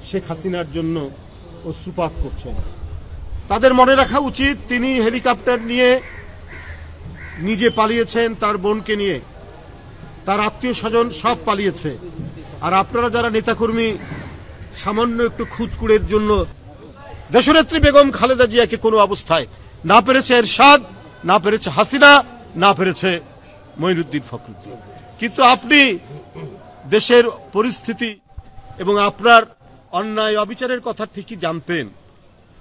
শেখ হাসিনার জন্য অশ্রুপাত করছেন। তাদের মনে রাখা উচিত তিনি হেলিকপ্টার নিয়ে নিজে পালিয়েছেন, তার বোনকে নিয়ে, তার আত্মীয় স্বজন সব পালিয়েছে। আর আপনারা যারা নেতাকর্মী সামান্য একটু খুঁতকুড়ের জন্য দেশনেত্রী বেগম খালেদা জিয়াকে কোনো অবস্থায় না পেরেছে এরশাদ, না পেরেছে হাসিনা, না পেরেছে মঈনুদ্দিন ফখরুদ্দিন। কিন্তু আপনি দেশের পরিস্থিতি এবং আপনার অন্যায় অবিচারের কথা ঠিকই জানতেন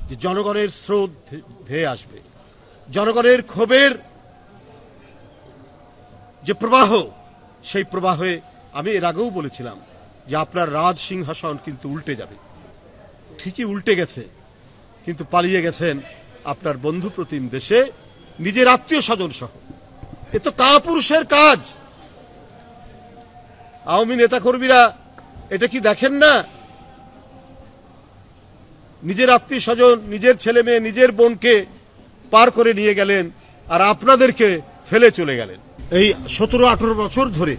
যে জনগণের স্রোত ধেয়ে আসবে, জনগণের ক্ষোভের যে প্রবাহ, সেই প্রবাহে আমি এর আগেও বলেছিলাম যে আপনার রাজ সিংহাসন কিন্তু উল্টে যাবে। ঠিকই উল্টে গেছে, কিন্তু পালিয়ে গেছেন আপনার বন্ধু প্রতিম দেশে নিজের আত্মীয় স্বজন সহ। এ তো কাপুরুষের কাজ। আওয়ামী নেতাকর্মীরা এটা কি দেখেন না? নিজের আত্মীয় স্বজন, নিজের ছেলে মেয়ে, নিজের বোনকে পার করে নিয়ে গেলেন আর আপনাদেরকে ফেলে চলে গেলেন। এই 17-18 বছর ধরে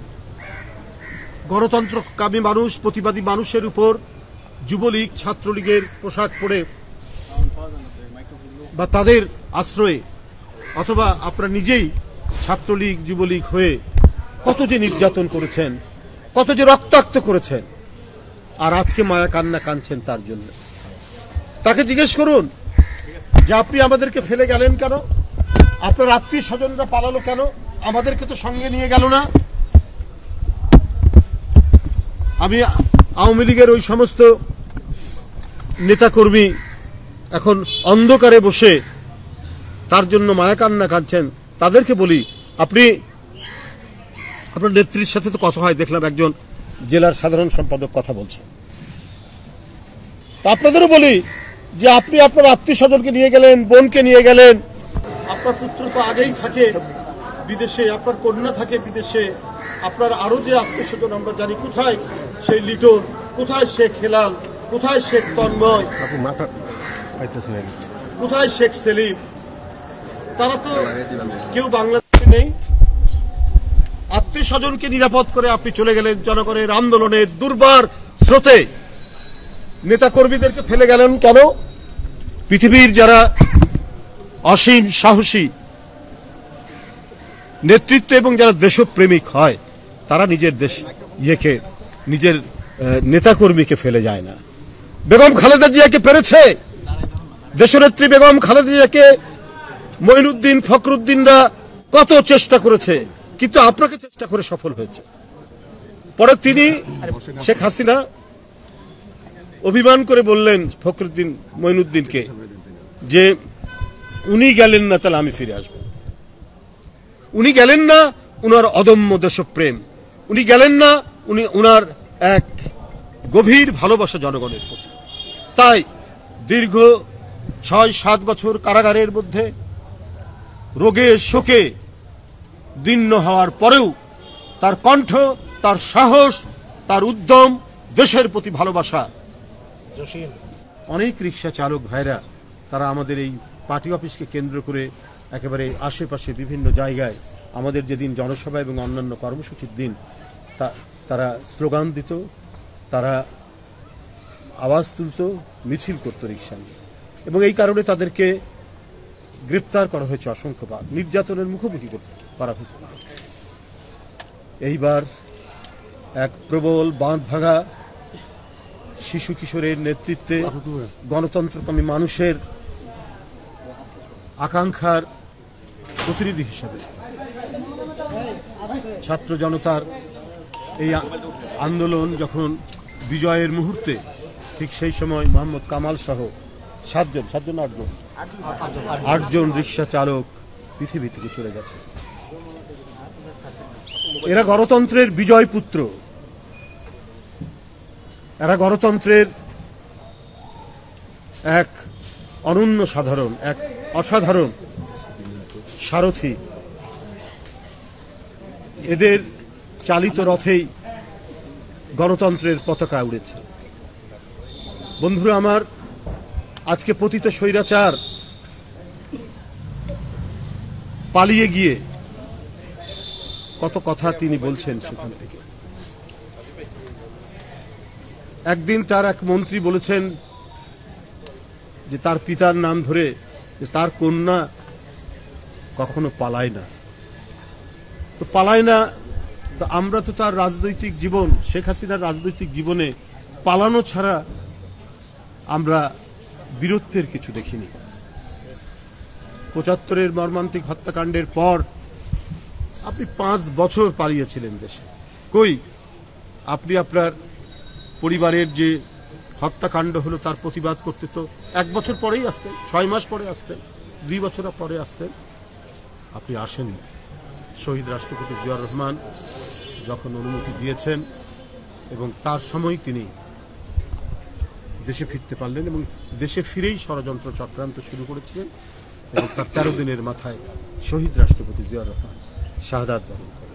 গণতন্ত্রকামী মানুষ, প্রতিবাদী মানুষের উপর যুবলীগ, ছাত্রলীগের পোশাক পরে বা তাদের আশ্রয়ে, অথবা আপনারা নিজেই ছাত্রলীগ যুবলীগ হয়ে কত যে নির্যাতন করেছেন, কত যে রক্তাক্ত করেছেন, আর আজকে মায়া কান্না কাঁদছেন তার জন্য। তাকে জিজ্ঞেস করুন যে আপনি আমাদেরকে ফেলে গেলেন কেন? আপনার আত্মীয় স্বজনরা পালালো কেন? আমাদেরকে তো সঙ্গে নিয়ে গেল না। আমি আওয়ামী লীগের ওই সমস্ত নেতাকর্মী এখন অন্ধকারে বসে তার জন্য মায়া কান্না কাঁদছেন, তাদেরকে বলি, আপনি আপনার নেত্রীর সাথে তো কথা হয়, দেখলাম একজন জেলার সাধারণ সম্পাদক কথা বলছেন। আপনাদেরও বলি যে আপনি আপনার আত্মীয় স্বজনকে নিয়ে গেলেন, বোনকে নিয়ে গেলেন, আপনার পুত্র তো আগেই থাকে বিদেশে, আপনার কন্যা থাকে বিদেশে, আপনার আরো যে আত্মীয় স্বজন আমরা জানি কোথায়, সেই লিটন, কোথায় শেখ হেলাল, কোথায় শেখ তন্ময়, কোথায় শেখ সেলিম, তারা তো কেউ বাংলাদেশে নেই। আত্মীয় স্বজনকে নিরাপদ করে আপনি চলে গেলেন জনগণের আন্দোলনের দুর্বার স্রোতে। নেতাকর্মীদেরকে ফেলে গেলেন কেন? পৃথিবীর যারা অসীম সাহসী নেতৃত্ব এবং যারা দেশপ্রেমিক হয়, তারা নিজের দেশ নিজের নেতাকর্মীকে ফেলে যায় না। বেগম খালেদা জিয়াকে পেরেছে, দেশনেত্রী বেগম খালেদা জিয়াকে মঈনুদ্দিন ফখরুদ্দিনরা কত চেষ্টা করেছে, কিন্তু আপনাকে চেষ্টা করে সফল হয়েছে। পরে তিনি শেখ হাসিনা অভিমান করে বললেন ফখরুদ্দিন মঈনুদ্দিনকে যে উনি গেলেন না, তাহলে আমি ফিরে আসবো। উনি গেলেন না, উনার অদম্য দেশপ্রেম, উনি গেলেন না, উনার এক গভীর ভালোবাসা জনগণের প্রতি। তাই দীর্ঘ 6-7 বছর কারাগারের মধ্যে রোগে শোকে দীর্ণ হওয়ার পরেও তার কণ্ঠ, তার সাহস, তার উদ্যম, দেশের প্রতি ভালোবাসা। অনেক রিক্সা চালক ভাইরা তারা আমাদের এই পার্টি অফিসকে কেন্দ্র করে একেবারে আশেপাশে বিভিন্ন জায়গায় আমাদের যেদিন জনসভা এবং অন্যান্য কর্মসূচির দিন তারা স্লোগান দিত, তারা আওয়াজ তুলত, মিছিল করত রিক্সা নিয়ে, এবং এই কারণে তাদেরকে গ্রেপ্তার করা হয়েছে অসংখ্যবার, নির্যাতনের মুখোমুখি করা হয়েছে। এইবার এক প্রবল বাঁধ ভাঙা শিশু কিশোরের নেতৃত্বে গণতন্ত্রকামী মানুষের আকাঙ্ক্ষার প্রতিনিধি হিসেবে ছাত্র জনতার এই আন্দোলন যখন বিজয়ের মুহূর্তে, ঠিক সেই সময় মোহাম্মদ কামাল সহ 8জন রিক্সা চালক পৃথিবী থেকে চলে গেছে। এরা গণতন্ত্রের বিজয় পুত্র, এরা গণতন্ত্রের এক অনন্য সাধারণ, এক অসাধারণ সারথি। এদের চালিত রথেই গণতন্ত্রের পতাকা উড়েছে। বন্ধুরা আমার, আজকে পতিত স্বৈরাচার পালিয়ে গিয়ে কত কথা তিনি বলছেন সেখান থেকে। একদিন তার এক মন্ত্রী বলেছেন যে তার পিতার নাম ধরে যে তার কন্যা কখনো পালায় না। তো পালায় না, তো আমরা তো তার রাজনৈতিক জীবন, শেখ হাসিনার রাজনৈতিক জীবনে পালানো ছাড়া আমরা বীরত্বের কিছু দেখিনি। ৭৫-এর মর্মান্তিক হত্যাকাণ্ডের পর আপনি 5 বছর পালিয়েছিলেন দেশে। কই আপনি আপনার পরিবারের যে হত্যাকাণ্ড হলো তার প্রতিবাদ করতে তো 1 বছর পরেই আসতেন, 6 মাস পরে আসতেন, 2 বছর পরে আসতেন। আপনি আসেননি। শহীদ রাষ্ট্রপতি জিয়াউর রহমান যখন অনুমতি দিয়েছেন এবং তার সময় তিনি দেশে ফিরতে পারলেন এবং দেশে ফিরেই ষড়যন্ত্র চক্রান্ত শুরু করেছিলেন এবং তার 13 দিনের মাথায় শহীদ রাষ্ট্রপতি জিয়াউর রহমান শাহাদাত বরণ করেন।